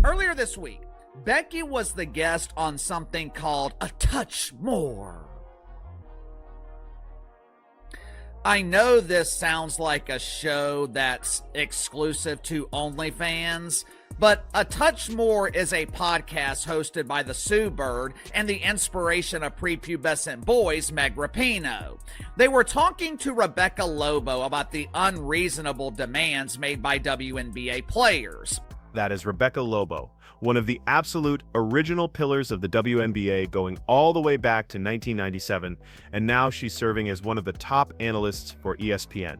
Earlier this week, Becky was the guest on something called A Touch More. I know this sounds like a show that's exclusive to OnlyFans, but A Touch More is a podcast hosted by the Sue Bird and the inspiration of prepubescent boys, Meg Rapinoe. They were talking to Rebecca Lobo about the unreasonable demands made by WNBA players. That is Rebecca Lobo, one of the absolute original pillars of the WNBA going all the way back to 1997, and now she's serving as one of the top analysts for ESPN.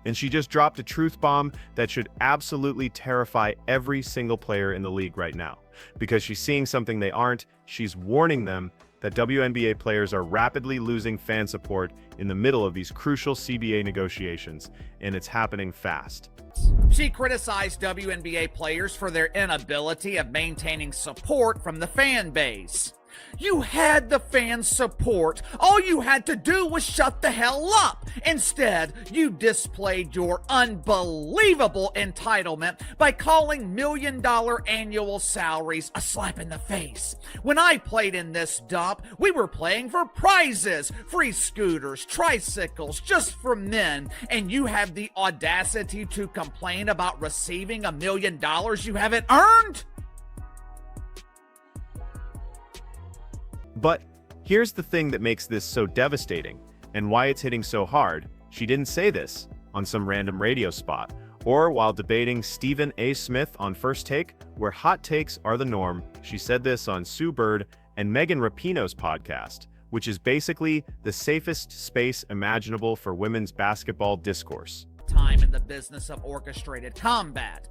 And she just dropped a truth bomb that should absolutely terrify every single player in the league right now. Because she's seeing something they aren't, she's warning them that WNBA players are rapidly losing fan support in the middle of these crucial CBA negotiations, and it's happening fast. She criticized WNBA players for their inability of maintaining support from the fan base. You had the fans' support. All you had to do was shut the hell up. Instead, you displayed your unbelievable entitlement by calling million-dollar annual salaries a slap in the face. When I played in this dump, we were playing for prizes, free scooters, tricycles, just for men, and you have the audacity to complain about receiving $1 million you haven't earned? But here's the thing that makes this so devastating, and why it's hitting so hard. She didn't say this on some random radio spot, or while debating Stephen A. Smith on First Take, where hot takes are the norm. She said this on Sue Bird and Megan Rapinoe's podcast, which is basically the safest space imaginable for women's basketball discourse. Time in the business of orchestrated combat.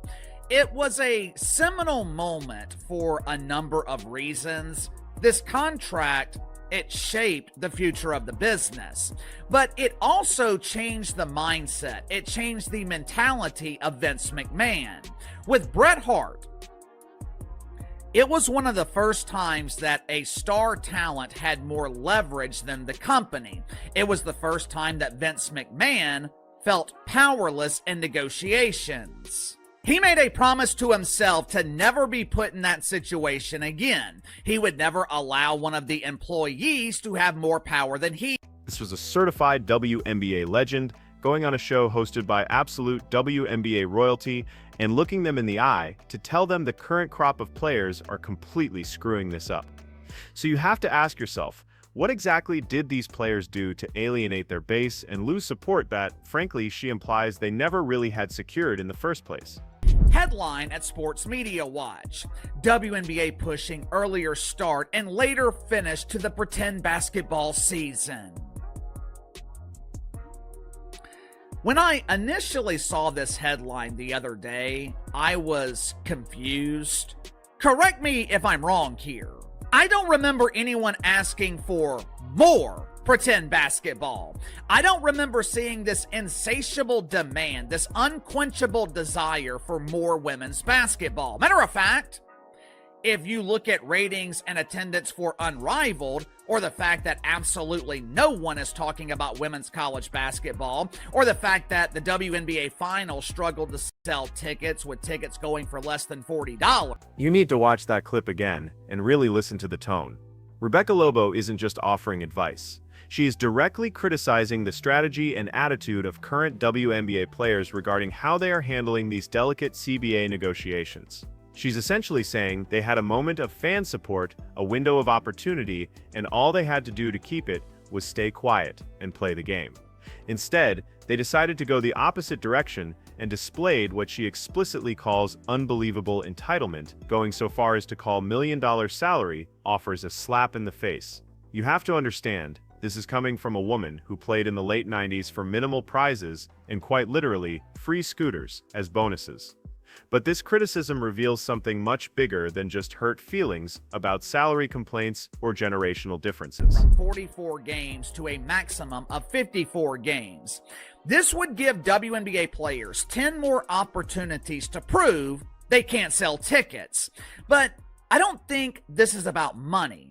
It was a seminal moment for a number of reasons. This contract, it shaped the future of the business, but it also changed the mindset. It changed the mentality of Vince McMahon. With Bret Hart, it was one of the first times that a star talent had more leverage than the company. It was the first time that Vince McMahon felt powerless in negotiations. He made a promise to himself to never be put in that situation again. He would never allow one of the employees to have more power than he. This was a certified WNBA legend going on a show hosted by absolute WNBA royalty and looking them in the eye to tell them the current crop of players are completely screwing this up. So you have to ask yourself, what exactly did these players do to alienate their base and lose support that, frankly, she implies they never really had secured in the first place? Headline at Sports Media Watch: WNBA pushing earlier start and later finish to the pretend basketball season. When I initially saw this headline the other day, I was confused. Correct me if I'm wrong here. I don't remember anyone asking for more pretend basketball. I don't remember seeing this insatiable demand, this unquenchable desire for more women's basketball. Matter of fact, if you look at ratings and attendance for Unrivaled, or the fact that absolutely no one is talking about women's college basketball, or the fact that the WNBA Finals struggled to sell tickets with tickets going for less than $40. You need to watch that clip again and really listen to the tone. Rebecca Lobo isn't just offering advice. She is directly criticizing the strategy and attitude of current WNBA players regarding how they are handling these delicate CBA negotiations. She's essentially saying they had a moment of fan support, a window of opportunity, and all they had to do to keep it was stay quiet and play the game. Instead, they decided to go the opposite direction and displayed what she explicitly calls unbelievable entitlement, going so far as to call million-dollar salary offers a slap in the face. You have to understand, this is coming from a woman who played in the late 90s for minimal prizes and quite literally free scooters as bonuses. But this criticism reveals something much bigger than just hurt feelings about salary complaints or generational differences. From 44 games to a maximum of 54 games. This would give WNBA players 10 more opportunities to prove they can't sell tickets. But I don't think this is about money.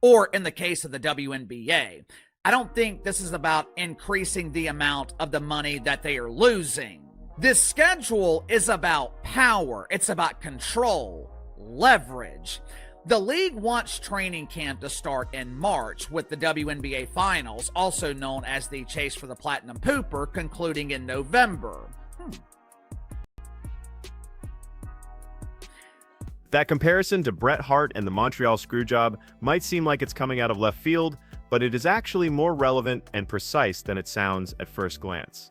Or in the case of the WNBA, I don't think this is about increasing the amount of the money that they are losing. This schedule is about power, it's about control, leverage. The league wants training camp to start in March, with the WNBA Finals, also known as the Chase for the Platinum Pooper, concluding in November. That comparison to Bret Hart and the Montreal Screwjob might seem like it's coming out of left field, but it is actually more relevant and precise than it sounds at first glance.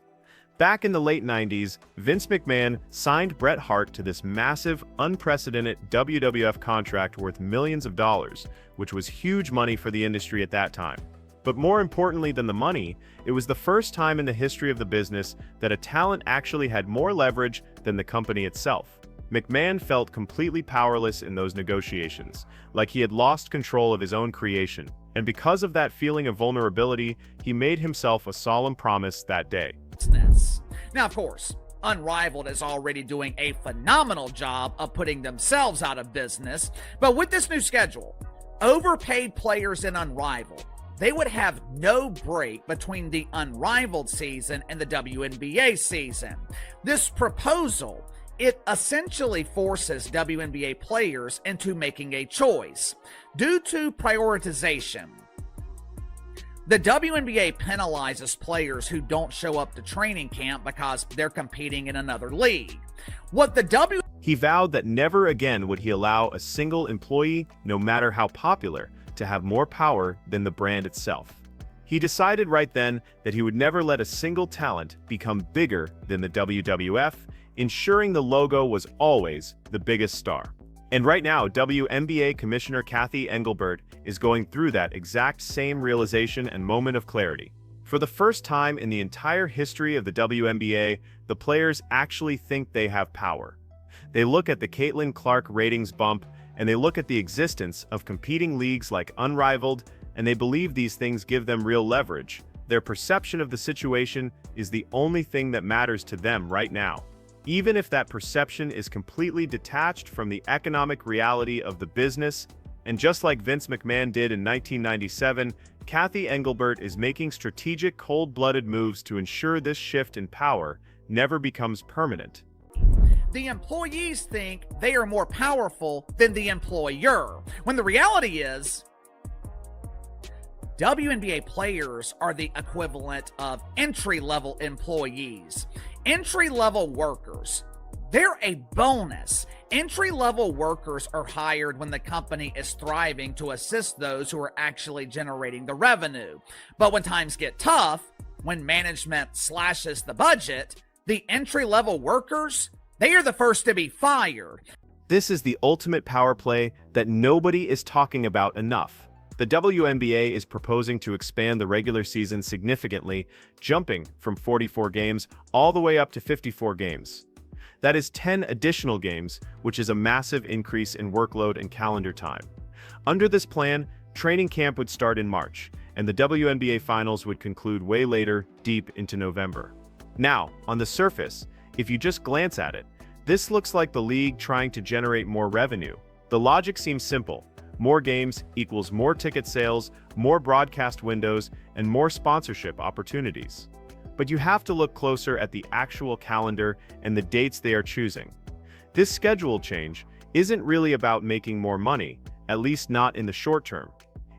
Back in the late 90s, Vince McMahon signed Bret Hart to this massive, unprecedented WWF contract worth millions of dollars, which was huge money for the industry at that time. But more importantly than the money, it was the first time in the history of the business that a talent actually had more leverage than the company itself. McMahon felt completely powerless in those negotiations, like he had lost control of his own creation, and because of that feeling of vulnerability, he made himself a solemn promise that day. Now, of course, Unrivaled is already doing a phenomenal job of putting themselves out of business, but with this new schedule, overpaid players in Unrivaled, they would have no break between the Unrivaled season and the WNBA season. This proposal, it essentially forces WNBA players into making a choice. Due to prioritization, the WNBA penalizes players who don't show up to training camp because they're competing in another league. He vowed that never again would he allow a single employee, no matter how popular, to have more power than the brand itself. He decided right then that he would never let a single talent become bigger than the WWF, ensuring the logo was always the biggest star. And right now, WNBA Commissioner Cathy Engelbert is going through that exact same realization and moment of clarity. For the first time in the entire history of the WNBA, the players actually think they have power. They look at the Caitlin Clark ratings bump, and they look at the existence of competing leagues like Unrivaled, and they believe these things give them real leverage. Their perception of the situation is the only thing that matters to them right now, even if that perception is completely detached from the economic reality of the business. And just like Vince McMahon did in 1997, Cathy Engelbert is making strategic, cold-blooded moves to ensure this shift in power never becomes permanent. The employees think they are more powerful than the employer, when the reality is, WNBA players are the equivalent of entry-level employees. Entry-level workers, they're a bonus. Entry-level workers are hired when the company is thriving to assist those who are actually generating the revenue. But when times get tough, when management slashes the budget, the entry-level workers, they are the first to be fired. This is the ultimate power play that nobody is talking about enough. The WNBA is proposing to expand the regular season significantly, jumping from 44 games all the way up to 54 games. That is 10 additional games, which is a massive increase in workload and calendar time. Under this plan, training camp would start in March, and the WNBA Finals would conclude way later, deep into November. Now, on the surface, if you just glance at it, this looks like the league trying to generate more revenue. The logic seems simple. More games equals more ticket sales, more broadcast windows, and more sponsorship opportunities. But you have to look closer at the actual calendar and the dates they are choosing. This schedule change isn't really about making more money, at least not in the short term.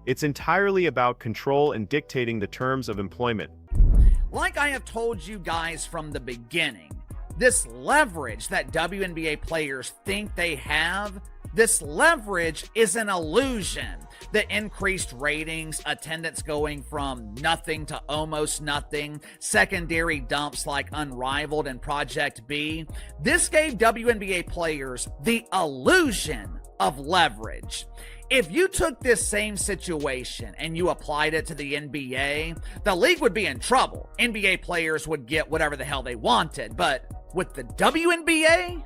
It's entirely about control and dictating the terms of employment. Like I have told you guys from the beginning, this leverage that WNBA players think they have, this leverage is an illusion. The increased ratings, attendance going from nothing to almost nothing, secondary dumps like Unrivaled and Project B, this gave WNBA players the illusion of leverage. If you took this same situation and you applied it to the NBA, the league would be in trouble. NBA players would get whatever the hell they wanted, but with the WNBA,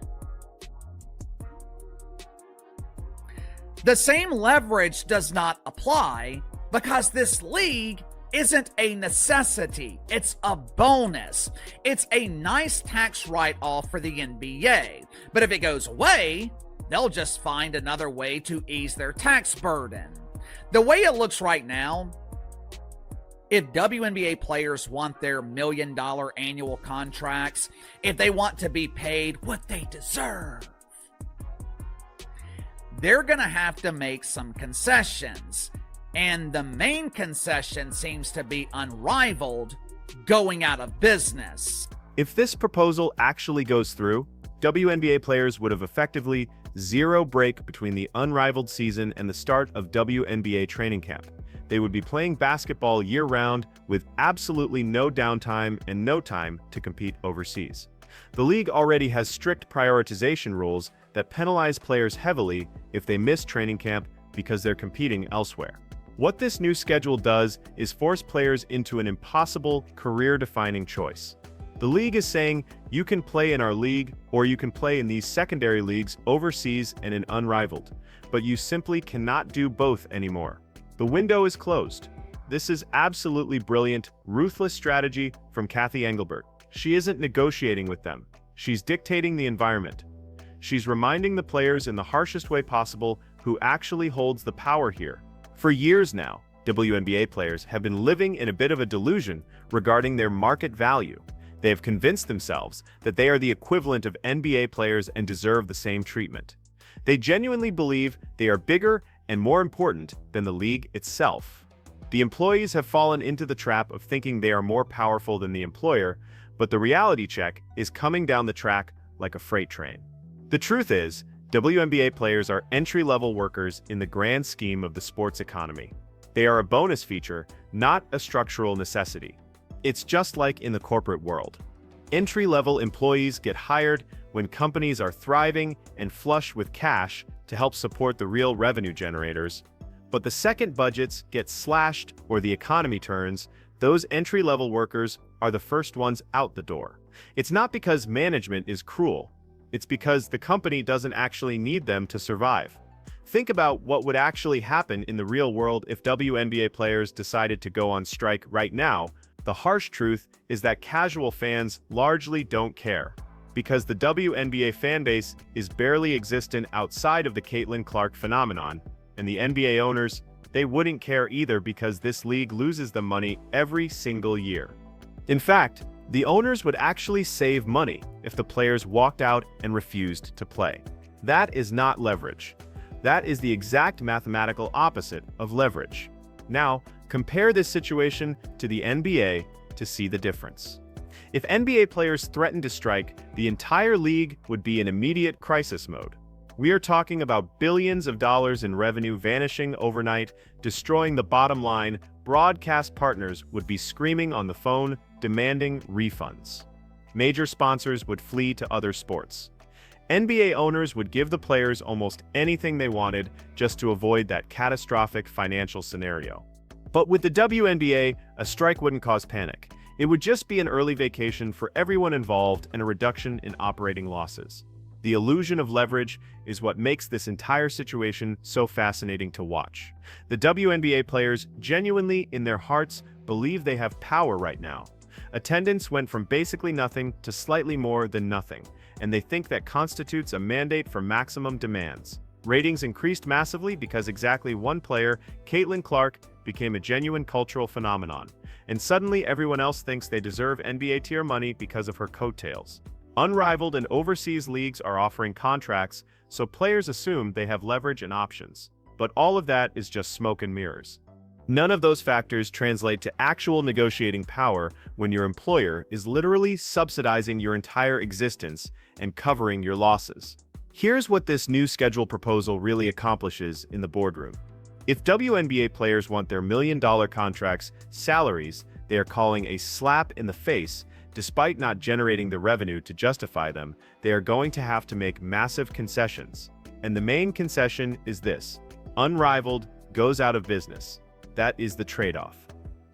the same leverage does not apply because this league isn't a necessity. It's a bonus. It's a nice tax write-off for the NBA. But if it goes away, they'll just find another way to ease their tax burden. The way it looks right now, If WNBA players want their million-dollar annual contracts, if they want to be paid what they deserve, they're going to have to make some concessions. And the main concession seems to be unrivaled, going out of business. If this proposal actually goes through, WNBA players would have effectively zero break between the unrivaled season and the start of WNBA training camp. They would be playing basketball year-round with absolutely no downtime and no time to compete overseas. The league already has strict prioritization rules that penalize players heavily if they miss training camp because they're competing elsewhere. What this new schedule does is force players into an impossible, career-defining choice. The league is saying you can play in our league or you can play in these secondary leagues overseas and in unrivaled, but you simply cannot do both anymore. The window is closed. This is absolutely brilliant, ruthless strategy from Cathy Engelbert. She isn't negotiating with them. She's dictating the environment. She's reminding the players in the harshest way possible who actually holds the power here. For years now, WNBA players have been living in a bit of a delusion regarding their market value. They have convinced themselves that they are the equivalent of NBA players and deserve the same treatment. They genuinely believe they are bigger and more important than the league itself. The employees have fallen into the trap of thinking they are more powerful than the employer, but the reality check is coming down the track like a freight train. The truth is, WNBA players are entry-level workers in the grand scheme of the sports economy. They are a bonus feature, not a structural necessity. It's just like in the corporate world. Entry-level employees get hired when companies are thriving and flush with cash to help support the real revenue generators. But the second budgets get slashed or the economy turns, those entry-level workers are the first ones out the door. It's not because management is cruel. It's because the company doesn't actually need them to survive. Think about what would actually happen in the real world if WNBA players decided to go on strike right now. The harsh truth is that casual fans largely don't care, because the WNBA fanbase is barely existent outside of the Caitlin Clark phenomenon, and the NBA owners, they wouldn't care either because this league loses them money every single year. In fact, the owners would actually save money if the players walked out and refused to play. That is not leverage. That is the exact mathematical opposite of leverage. Now, compare this situation to the NBA to see the difference. If NBA players threatened to strike, the entire league would be in immediate crisis mode. We are talking about billions of dollars in revenue vanishing overnight, destroying the bottom line. Broadcast partners would be screaming on the phone, demanding refunds. Major sponsors would flee to other sports. NBA owners would give the players almost anything they wanted just to avoid that catastrophic financial scenario. But with the WNBA, a strike wouldn't cause panic. It would just be an early vacation for everyone involved and a reduction in operating losses. The illusion of leverage is what makes this entire situation so fascinating to watch. The WNBA players genuinely, in their hearts, believe they have power right now. Attendance went from basically nothing to slightly more than nothing, and they think that constitutes a mandate for maximum demands. Ratings increased massively because exactly one player, Caitlin Clark, became a genuine cultural phenomenon, and suddenly everyone else thinks they deserve NBA tier money because of her coattails. Unrivaled and overseas leagues are offering contracts, so players assume they have leverage and options. But all of that is just smoke and mirrors. None of those factors translate to actual negotiating power when your employer is literally subsidizing your entire existence and covering your losses. Here's what this new schedule proposal really accomplishes in the boardroom. If WNBA players want their million-dollar contracts, salaries they are calling a slap in the face, despite not generating the revenue to justify them, they are going to have to make massive concessions. And the main concession is this: unrivaled goes out of business. That is the trade-off.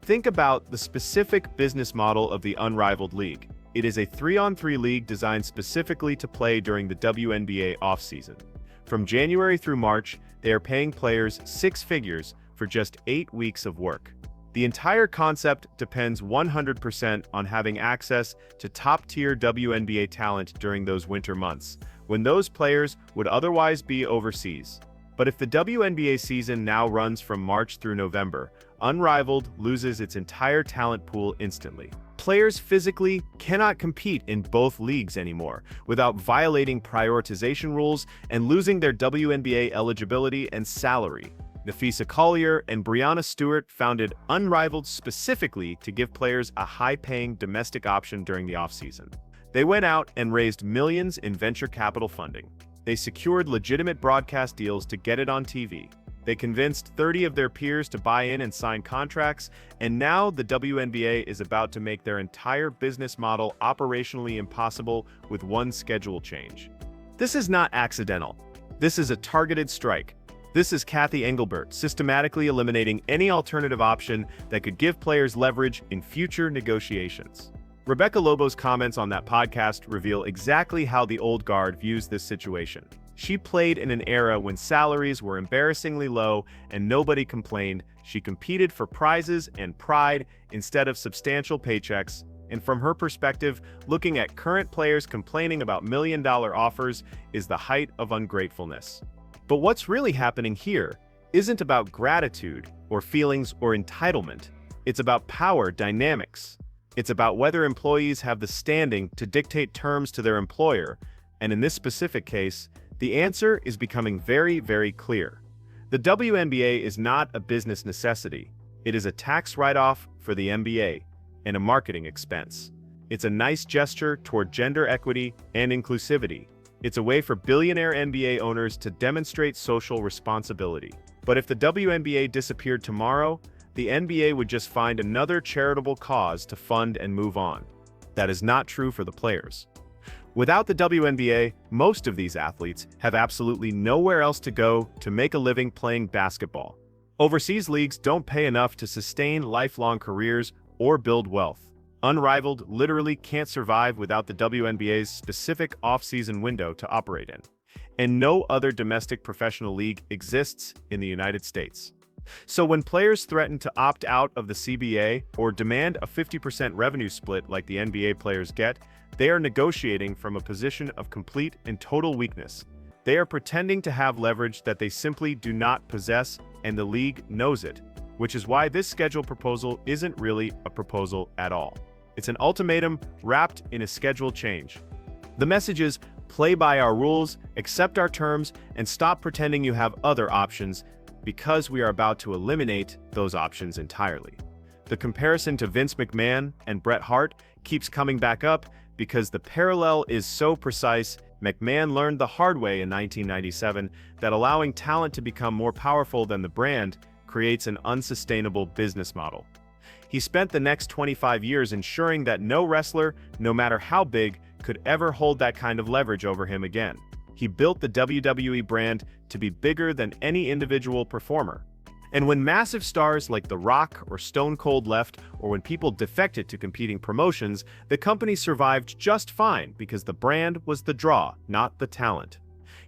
Think about the specific business model of the Unrivaled League. It is a 3-on-3 league designed specifically to play during the WNBA offseason. From January through March, they are paying players 6 figures for just 8 weeks of work. The entire concept depends 100% on having access to top-tier WNBA talent during those winter months, when those players would otherwise be overseas. But if the WNBA season now runs from March through November, Unrivaled loses its entire talent pool instantly. Players physically cannot compete in both leagues anymore without violating prioritization rules and losing their WNBA eligibility and salary. Nafisa Collier and Brianna Stewart founded Unrivaled specifically to give players a high-paying domestic option during the offseason. They went out and raised millions in venture capital funding. They secured legitimate broadcast deals to get it on TV. They convinced 30 of their peers to buy in and sign contracts, and now the WNBA is about to make their entire business model operationally impossible with one schedule change. This is not accidental. This is a targeted strike. This is Kathy Engelbert systematically eliminating any alternative option that could give players leverage in future negotiations. Rebecca Lobo's comments on that podcast reveal exactly how the old guard views this situation. She played in an era when salaries were embarrassingly low and nobody complained. She competed for prizes and pride instead of substantial paychecks. And from her perspective, looking at current players complaining about million-dollar offers is the height of ungratefulness. But what's really happening here isn't about gratitude or feelings or entitlement. It's about power dynamics. It's about whether employees have the standing to dictate terms to their employer, and in this specific case, the answer is becoming very, very clear. The WNBA is not a business necessity. It is a tax write-off for the NBA and a marketing expense. It's a nice gesture toward gender equity and inclusivity. It's a way for billionaire NBA owners to demonstrate social responsibility. But if the WNBA disappeared tomorrow, the NBA would just find another charitable cause to fund and move on. That is not true for the players. Without the WNBA, most of these athletes have absolutely nowhere else to go to make a living playing basketball. Overseas leagues don't pay enough to sustain lifelong careers or build wealth. Unrivaled literally can't survive without the WNBA's specific off-season window to operate in. And no other domestic professional league exists in the United States. So when players threaten to opt out of the CBA or demand a 50% revenue split like the NBA players get, they are negotiating from a position of complete and total weakness. They are pretending to have leverage that they simply do not possess, and the league knows it, which is why this schedule proposal isn't really a proposal at all. It's an ultimatum wrapped in a schedule change. The message is, play by our rules, accept our terms, and stop pretending you have other options, because we are about to eliminate those options entirely. The comparison to Vince McMahon and Bret Hart keeps coming back up because the parallel is so precise. McMahon learned the hard way in 1997 that allowing talent to become more powerful than the brand creates an unsustainable business model. He spent the next 25 years ensuring that no wrestler, no matter how big, could ever hold that kind of leverage over him again. He built the WWE brand to be bigger than any individual performer. And when massive stars like The Rock or Stone Cold left, or when people defected to competing promotions, the company survived just fine because the brand was the draw, not the talent.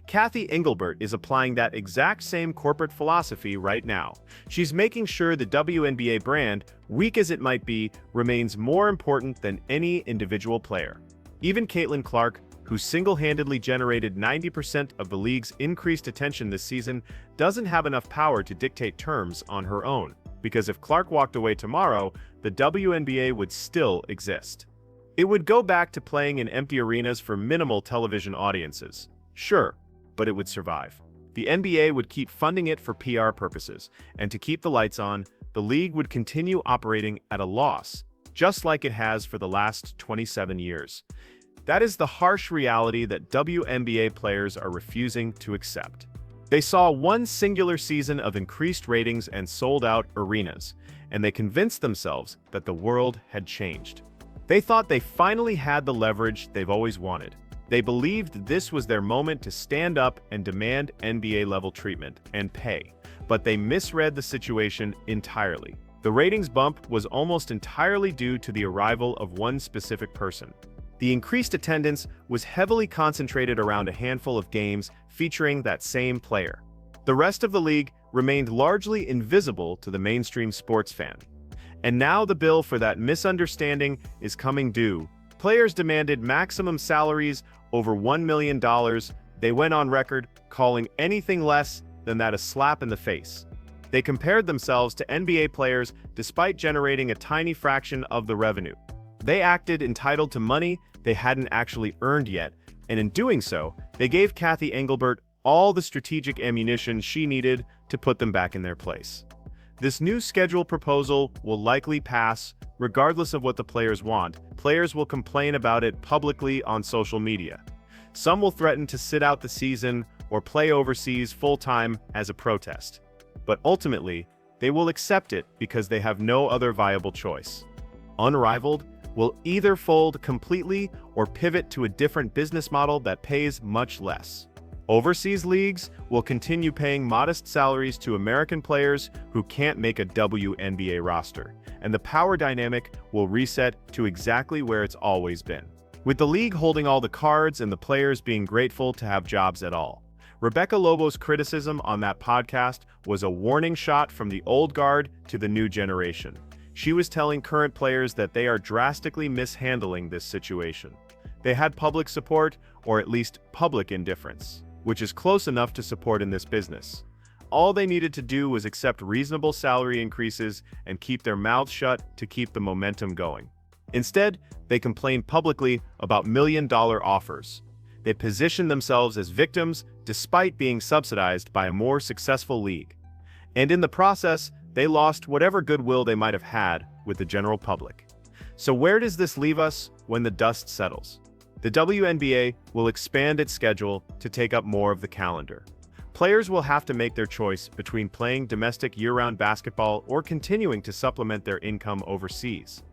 Kathy Engelbert is applying that exact same corporate philosophy right now. She's making sure the WNBA brand, weak as it might be, remains more important than any individual player. Even Caitlin Clark, who single-handedly generated 90% of the league's increased attention this season, doesn't have enough power to dictate terms on her own, because if Clark walked away tomorrow, the WNBA would still exist. It would go back to playing in empty arenas for minimal television audiences. Sure, but it would survive. The NBA would keep funding it for PR purposes, and to keep the lights on, the league would continue operating at a loss, just like it has for the last 27 years. That is the harsh reality that WNBA players are refusing to accept. They saw one singular season of increased ratings and sold-out arenas, and they convinced themselves that the world had changed. They thought they finally had the leverage they've always wanted. They believed this was their moment to stand up and demand NBA-level treatment and pay, but they misread the situation entirely. The ratings bump was almost entirely due to the arrival of one specific person. The increased attendance was heavily concentrated around a handful of games featuring that same player. The rest of the league remained largely invisible to the mainstream sports fan. And now the bill for that misunderstanding is coming due. Players demanded maximum salaries over $1 million. They went on record calling anything less than that a slap in the face. They compared themselves to NBA players despite generating a tiny fraction of the revenue. They acted entitled to money they hadn't actually earned yet, and in doing so, they gave Cathy Engelbert all the strategic ammunition she needed to put them back in their place. This new schedule proposal will likely pass, regardless of what the players want. Players will complain about it publicly on social media. Some will threaten to sit out the season or play overseas full-time as a protest. But ultimately, they will accept it because they have no other viable choice. Unrivaled will either fold completely or pivot to a different business model that pays much less. Overseas leagues will continue paying modest salaries to American players who can't make a WNBA roster, and the power dynamic will reset to exactly where it's always been, with the league holding all the cards and the players being grateful to have jobs at all. Rebecca Lobo's criticism on that podcast was a warning shot from the old guard to the new generation. She was telling current players that they are drastically mishandling this situation. They had public support, or at least public indifference, which is close enough to support in this business. All they needed to do was accept reasonable salary increases and keep their mouths shut to keep the momentum going. Instead, they complained publicly about million-dollar offers. They positioned themselves as victims despite being subsidized by a more successful league. And in the process, they lost whatever goodwill they might have had with the general public. So where does this leave us when the dust settles? The WNBA will expand its schedule to take up more of the calendar. Players will have to make their choice between playing domestic year-round basketball or continuing to supplement their income overseas.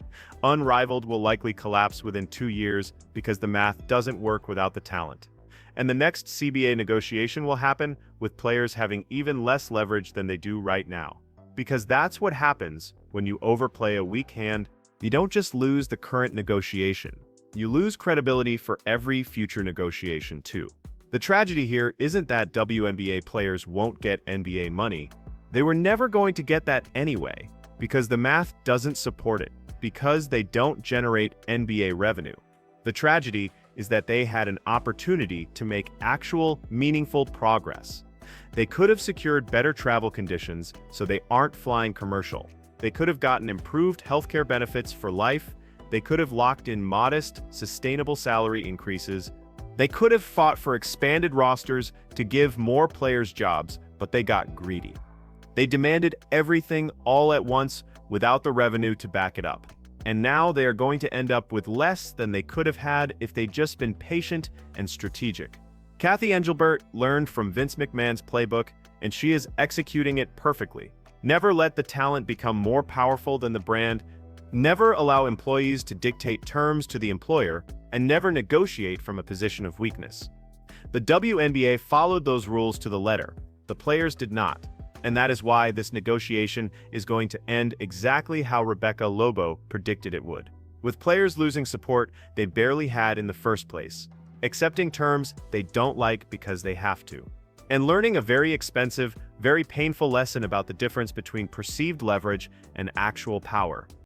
Unrivaled will likely collapse within 2 years because the math doesn't work without the talent. And the next CBA negotiation will happen with players having even less leverage than they do right now. Because that's what happens when you overplay a weak hand. You don't just lose the current negotiation. You lose credibility for every future negotiation too. The tragedy here isn't that WNBA players won't get NBA money. They were never going to get that anyway, because the math doesn't support it, because they don't generate NBA revenue. The tragedy is that they had an opportunity to make actual, meaningful progress. They could have secured better travel conditions so they aren't flying commercial. They could have gotten improved healthcare benefits for life. They could have locked in modest, sustainable salary increases. They could have fought for expanded rosters to give more players jobs, but they got greedy. They demanded everything all at once without the revenue to back it up. And now they are going to end up with less than they could have had if they'd just been patient and strategic. Cathy Engelbert learned from Vince McMahon's playbook, and she is executing it perfectly. Never let the talent become more powerful than the brand. Never allow employees to dictate terms to the employer, and never negotiate from a position of weakness. The WNBA followed those rules to the letter. The players did not. And that is why this negotiation is going to end exactly how Rebecca Lobo predicted it would. With players losing support they barely had in the first place, accepting terms they don't like because they have to, and learning a very expensive, very painful lesson about the difference between perceived leverage and actual power.